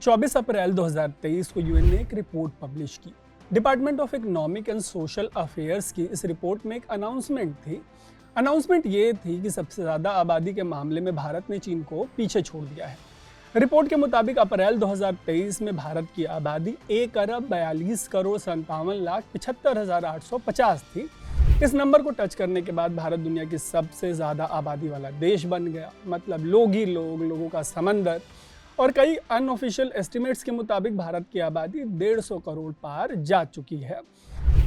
24 अप्रैल 2023 को यूएन ने एक रिपोर्ट पब्लिश की। Department of economic and social affairs की इस रिपोर्ट में एक अनाउंसमेंट थी। अनाउंसमेंट ये थी कि सबसे ज़्यादा आबादी के मामले में भारत ने चीन को पीछे छोड़ दिया है। रिपोर्ट के मुताबिक अप्रैल 2023 में भारत की आबादी 1,42,57,75,850 थी। इस नंबर को टच करने के बाद भारत दुनिया की सबसे ज़्यादा आबादी वाला देश बन गया। मतलब लोग ही लोग, लोगों का समंदर। और कई अनऑफिशियल एस्टिमेट्स के मुताबिक भारत की आबादी 150 करोड़ पार जा चुकी है।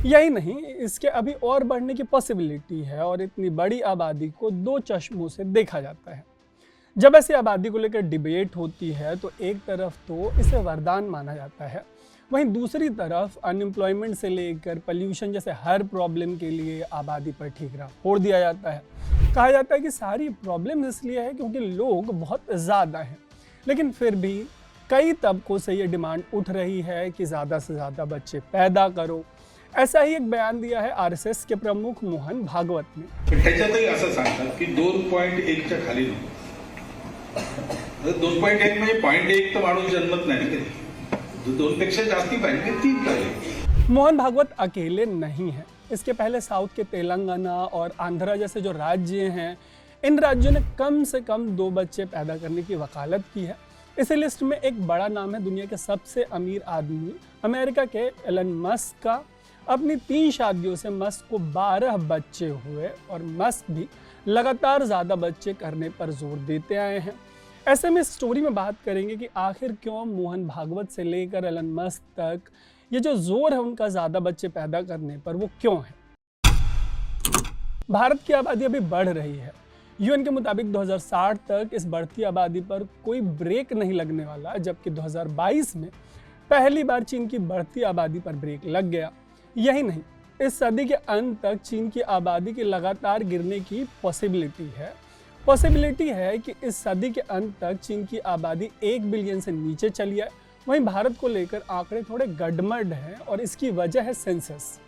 यही नहीं, इसके अभी और बढ़ने की पॉसिबिलिटी है और इतनी बड़ी आबादी को दो चश्मों से देखा जाता है। जब ऐसी आबादी को लेकर डिबेट होती है तो एक तरफ तो इसे वरदान माना जाता है, वहीं दूसरी तरफ अनएम्प्लॉयमेंट से लेकर पोल्यूशन जैसे हर प्रॉब्लम के लिए आबादी पर ठीकरा फोड़ दिया जाता है। कहा जाता है कि सारी प्रॉब्लम इसलिए है क्योंकि लोग बहुत ज़्यादा हैं, लेकिन फिर भी कई तबकों से ये डिमांड उठ रही है कि ज़्यादा से ज़्यादा बच्चे पैदा करो। ऐसा ही एक बयान दिया है आरएसएस के प्रमुख मोहन भागवत ने। त्याच्यातही असं सांगतात की 2.1च्या खाली नको। 2.1 म्हणजे 0.1 तर माणूस जन्मत नाही ना, 2 पेक्षा जास्ती पाहिजे, 3 पाहिजे। मोहन भागवत अकेले नहीं हैं। इसके पहले साउथ के तेलंगाना और आंध्रा जैसे जो राज्य हैं, इन राज्यों ने कम से कम 2 बच्चे पैदा करने की वकालत की है। इस लिस्ट में एक बड़ा नाम है दुनिया के सबसे अमीर आदमी अमेरिका के एलन मस्क का। अपनी 3 शादियों से मस्क को 12 बच्चे हुए और मस्क भी लगातार ज़्यादा बच्चे करने पर जोर देते आए हैं। ऐसे में इस स्टोरी में बात करेंगे कि आखिर क्यों मोहन भागवत से लेकर एलन मस्क तक ये जो जोर है उनका ज़्यादा बच्चे पैदा करने पर, वो क्यों है। भारत की आबादी अभी बढ़ रही है। यूएन के मुताबिक 2060 तक इस बढ़ती आबादी पर कोई ब्रेक नहीं लगने वाला, जबकि 2022 में पहली बार चीन की बढ़ती आबादी पर ब्रेक लग गया। यही नहीं, इस सदी के अंत तक चीन की आबादी के लगातार गिरने की पॉसिबिलिटी है कि इस सदी के अंत तक चीन की आबादी 1 बिलियन से नीचे चली है। वहीं भारत को लेकर आंकड़े थोड़े गड़बड़ हैं और इसकी वजह है सेंसस।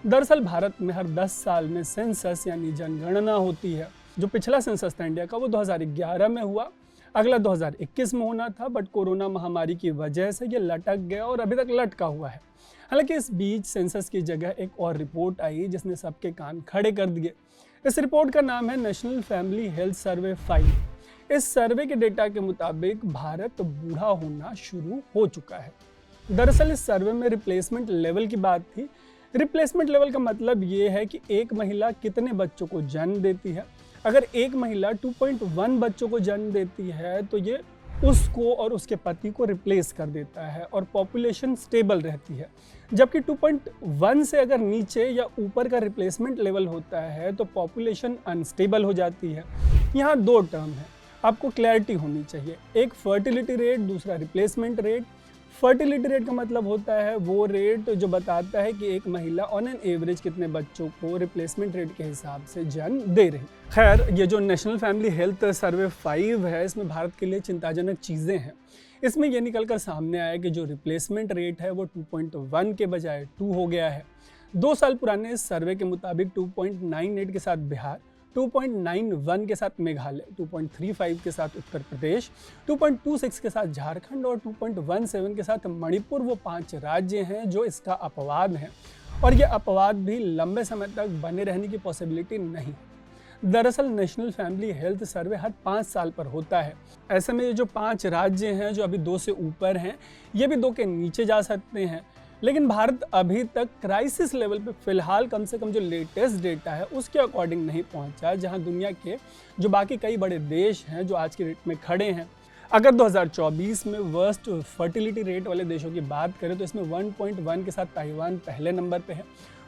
दरअसल भारत में हर 10 साल में सेंसस यानी जनगणना होती है। जो पिछला सेंसस था इंडिया का, वो 2011 में हुआ, अगला 2021 में होना था, बट कोरोना महामारी की वजह से ये लटक गया और अभी तक लटका हुआ है। हालांकि इस बीच सेंसस की जगह एक और रिपोर्ट आई जिसने सबके कान खड़े कर दिए। इस रिपोर्ट का नाम है नेशनल फैमिली हेल्थ सर्वे 5। इस सर्वे के डेटा के मुताबिक भारत बूढ़ा होना शुरू हो चुका है। दरअसल इस सर्वे में रिप्लेसमेंट लेवल की बात थी। रिप्लेसमेंट लेवल का मतलब ये है कि एक महिला कितने बच्चों को जन्म देती है। अगर एक महिला 2.1 बच्चों को जन्म देती है तो ये उसको और उसके पति को रिप्लेस कर देता है और पॉपुलेशन स्टेबल रहती है। जबकि 2.1 से अगर नीचे या ऊपर का रिप्लेसमेंट लेवल होता है तो पॉपुलेशन अनस्टेबल हो जाती है। यहाँ 2 टर्म है, आपको क्लैरिटी होनी चाहिए। एक फर्टिलिटी रेट, दूसरा रिप्लेसमेंट रेट। फर्टिलिटी रेट का मतलब होता है वो रेट जो बताता है कि एक महिला ऑन एन एवरेज कितने बच्चों को रिप्लेसमेंट रेट के हिसाब से जन्म दे रही। खैर, ये जो नेशनल फैमिली हेल्थ सर्वे 5 है, इसमें भारत के लिए चिंताजनक चीज़ें हैं। इसमें यह निकल कर सामने आया कि जो रिप्लेसमेंट रेट है वो 2.1 के बजाय 2 हो गया है। 2 साल पुराने इस सर्वे के मुताबिक 2.98 के साथ बिहार, 2.91 के साथ मेघालय, 2.35 के साथ उत्तर प्रदेश, 2.26 के साथ झारखंड और 2.17 के साथ मणिपुर वो 5 राज्य हैं जो इसका अपवाद हैं। और ये अपवाद भी लंबे समय तक बने रहने की पॉसिबिलिटी नहीं। दरअसल नेशनल फैमिली हेल्थ सर्वे हर 5 साल पर होता है। ऐसे में ये जो 5 राज्य हैं जो अभी 2 से ऊपर हैं, ये भी 2 के नीचे जा सकते हैं। लेकिन भारत अभी तक क्राइसिस लेवल पे फिलहाल कम से कम जो लेटेस्ट डेटा है उसके अकॉर्डिंग नहीं पहुंचा, जहां दुनिया के जो बाकी कई बड़े देश हैं जो आज के रेट में खड़े हैं। अगर 2024 में वर्स्ट फर्टिलिटी रेट वाले देशों की बात करें तो इसमें 1.1 के साथ ताइवान पहले नंबर पे है,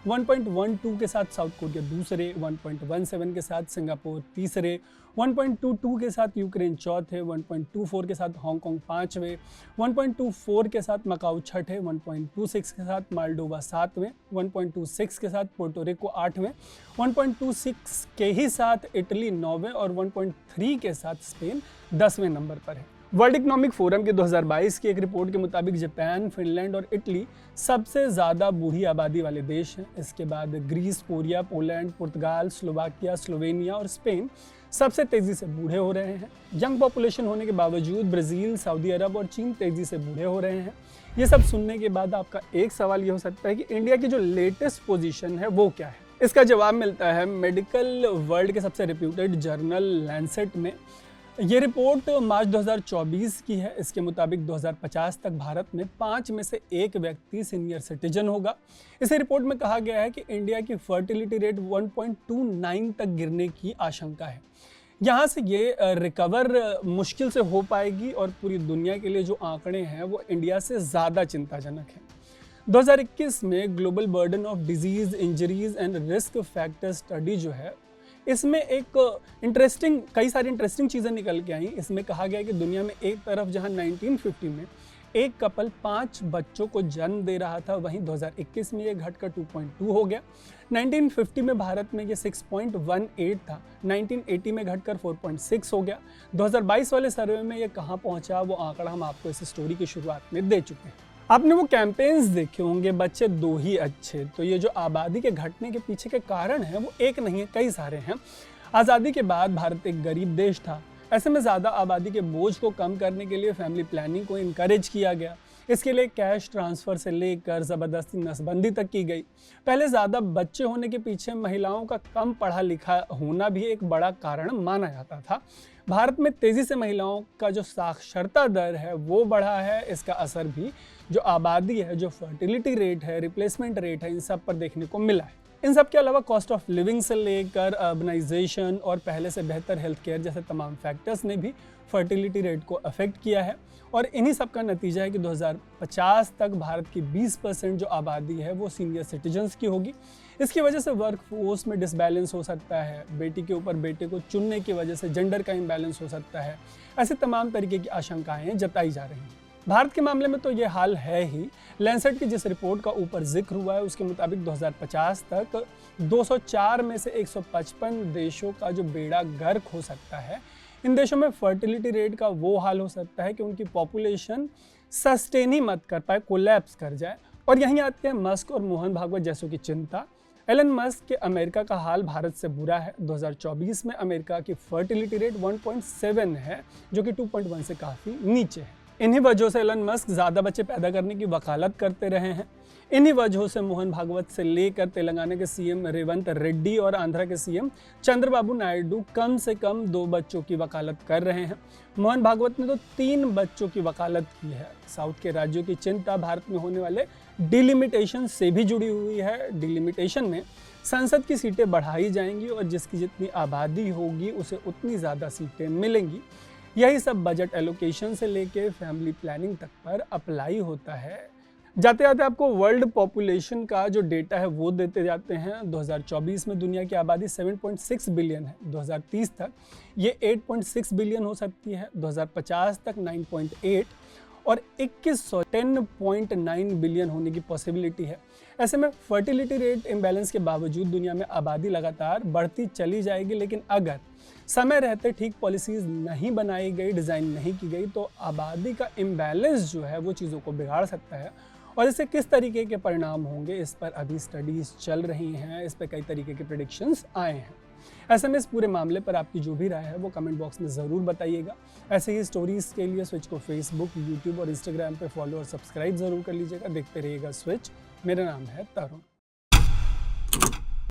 1.12 के साथ साउथ कोरिया दूसरे, 1.17 के साथ सिंगापुर तीसरे, 1.22 के साथ यूक्रेन चौथे, 1.24 के साथ हांगकांग 5वें, 1.24 के साथ मकाऊ छठे, 1.26 के साथ मालडोवा 7वें, 1.26 के साथ पोर्टोरिको 8वें, 1.26 के ही साथ इटली 9वें और 1.3 के साथ स्पेन 10वें नंबर पर है। वर्ल्ड इकोनॉमिक फोरम के 2022 की एक रिपोर्ट के मुताबिक जापान, फिनलैंड और इटली सबसे ज़्यादा बूढ़ी आबादी वाले देश हैं। इसके बाद ग्रीस, कोरिया, पोलैंड, पुर्तगाल, स्लोवाकिया, स्लोवेनिया और स्पेन सबसे तेजी से बूढ़े हो रहे हैं। यंग पॉपुलेशन होने के बावजूद ब्राज़ील, सऊदी अरब और चीन तेजी से बूढ़े हो रहे हैं। ये सब सुनने के बाद आपका एक सवाल ये हो सकता है कि इंडिया की जो लेटेस्ट पोजीशन है वो क्या है। इसका जवाब मिलता है मेडिकल वर्ल्ड के सबसे रिप्यूटेड जर्नल लैंसेट में। ये रिपोर्ट मार्च 2024 की है। इसके मुताबिक 2050 तक भारत में 5 में से 1 व्यक्ति सीनियर सिटीजन होगा। इस रिपोर्ट में कहा गया है कि इंडिया की फर्टिलिटी रेट 1.29 तक गिरने की आशंका है। यहाँ से ये रिकवर मुश्किल से हो पाएगी और पूरी दुनिया के लिए जो आंकड़े हैं वो इंडिया से ज़्यादा चिंताजनक हैं। 2021 में global burden of disease, injuries and risk factor study जो है, इसमें कई सारी इंटरेस्टिंग चीज़ें निकल के आई। इसमें कहा गया कि दुनिया में एक तरफ जहां 1950 में एक कपल 5 बच्चों को जन्म दे रहा था, वहीं 2021 में ये घटकर 2.2 हो गया। 1950 में भारत में ये 6.18 था, 1980 में घटकर 4.6 हो गया। 2022 वाले सर्वे में ये कहाँ पहुँचा वो आंकड़ा हम आपको इस स्टोरी की शुरुआत में दे चुके हैं। आपने वो कैंपेन्स देखे होंगे, बच्चे 2 ही अच्छे। तो ये जो आबादी के घटने के पीछे के कारण हैं वो एक नहीं है, कई सारे हैं। आज़ादी के बाद भारत एक गरीब देश था। ऐसे में ज़्यादा आबादी के बोझ को कम करने के लिए फैमिली प्लानिंग को इनकरेज किया गया। इसके लिए कैश ट्रांसफ़र से लेकर ज़बरदस्ती नसबंदी तक की गई। पहले ज़्यादा बच्चे होने के पीछे महिलाओं का कम पढ़ा लिखा होना भी एक बड़ा कारण माना जाता था। भारत में तेज़ी से महिलाओं का जो साक्षरता दर है वो बढ़ा है। इसका असर भी जो आबादी है, जो फर्टिलिटी रेट है, रिप्लेसमेंट रेट है, इन सब पर देखने को मिला है। इन सब के अलावा कॉस्ट ऑफ लिविंग से लेकर अर्बनाइजेशन और पहले से बेहतर हेल्थ केयर जैसे तमाम फैक्टर्स ने भी फर्टिलिटी रेट को अफेक्ट किया है। और इन्हीं सब का नतीजा है कि 2050 तक भारत की 20% जो आबादी है वो सीनियर सिटीजन्स की होगी। इसकी वजह से वर्क फोर्स में डिसबैलेंस हो सकता है, बेटी के ऊपर बेटे को चुनने की वजह से जेंडर का इम्बैलेंस हो सकता है। ऐसे तमाम तरीके की आशंकाएं जताई जा रही हैं। भारत के मामले में तो ये हाल है ही। लैंसेट की जिस रिपोर्ट का ऊपर जिक्र हुआ है उसके मुताबिक 2050 तक 204 में से 155 देशों का जो बेड़ा गर्क हो सकता है। इन देशों में फर्टिलिटी रेट का वो हाल हो सकता है कि उनकी पॉपुलेशन सस्टेन ही मत कर पाए, कोलैप्स कर जाए। और यहीं आते हैं मस्क और मोहन भागवत जैसों की चिंता। एलन मस्क के अमेरिका का हाल भारत से बुरा है। 2024 में अमेरिका की फर्टिलिटी रेट 1.7 है, जो कि 2.1 से काफ़ी नीचे है। इन्हीं वजहों से एलन मस्क ज़्यादा बच्चे पैदा करने की वकालत करते रहे हैं। इन्हीं वजहों से मोहन भागवत से लेकर तेलंगाना के सीएम रेवंत रेड्डी और आंध्रा के सीएम चंद्रबाबू नायडू कम से कम 2 बच्चों की वकालत कर रहे हैं। मोहन भागवत ने तो 3 बच्चों की वकालत की है। साउथ के राज्यों की चिंता भारत में होने वाले डिलिमिटेशन से भी जुड़ी हुई है। डिलिमिटेशन में संसद की सीटें बढ़ाई जाएंगी और जिसकी जितनी आबादी होगी उसे उतनी ज़्यादा सीटें मिलेंगी। यही सब बजट एलोकेशन से लेके फैमिली प्लानिंग तक पर अप्लाई होता है। जाते जाते आपको वर्ल्ड पॉपुलेशन का जो डेटा है वो देते जाते हैं। 2024 में दुनिया की आबादी 7.6 बिलियन है। 2030 तक ये 8.6 बिलियन हो सकती है। 2050 तक 9.8 और 2100 10.9 बिलियन होने की पॉसिबिलिटी है। ऐसे में फर्टिलिटी रेट इम्बैलेंस के बावजूद दुनिया में आबादी लगातार बढ़ती चली जाएगी, लेकिन अगर समय रहते ठीक पॉलिसीज़ नहीं बनाई गई, डिज़ाइन नहीं की गई, तो आबादी का इम्बैलेंस जो है वो चीज़ों को बिगाड़ सकता है। और इससे किस तरीके के परिणाम होंगे इस पर अभी स्टडीज़ चल रही हैं, इस पर कई तरीके के प्रेडिक्शंस आए हैं। ऐसे में इस पूरे मामले पर आपकी जो भी राय है वो कमेंट बॉक्स में ज़रूर बताइएगा। ऐसे ही स्टोरीज़ के लिए स्विच को फेसबुक, यूट्यूब और इंस्टाग्राम पे फॉलो और सब्सक्राइब ज़रूर कर लीजिएगा। देखते रहिएगा स्विच। मेरा नाम है तरुण।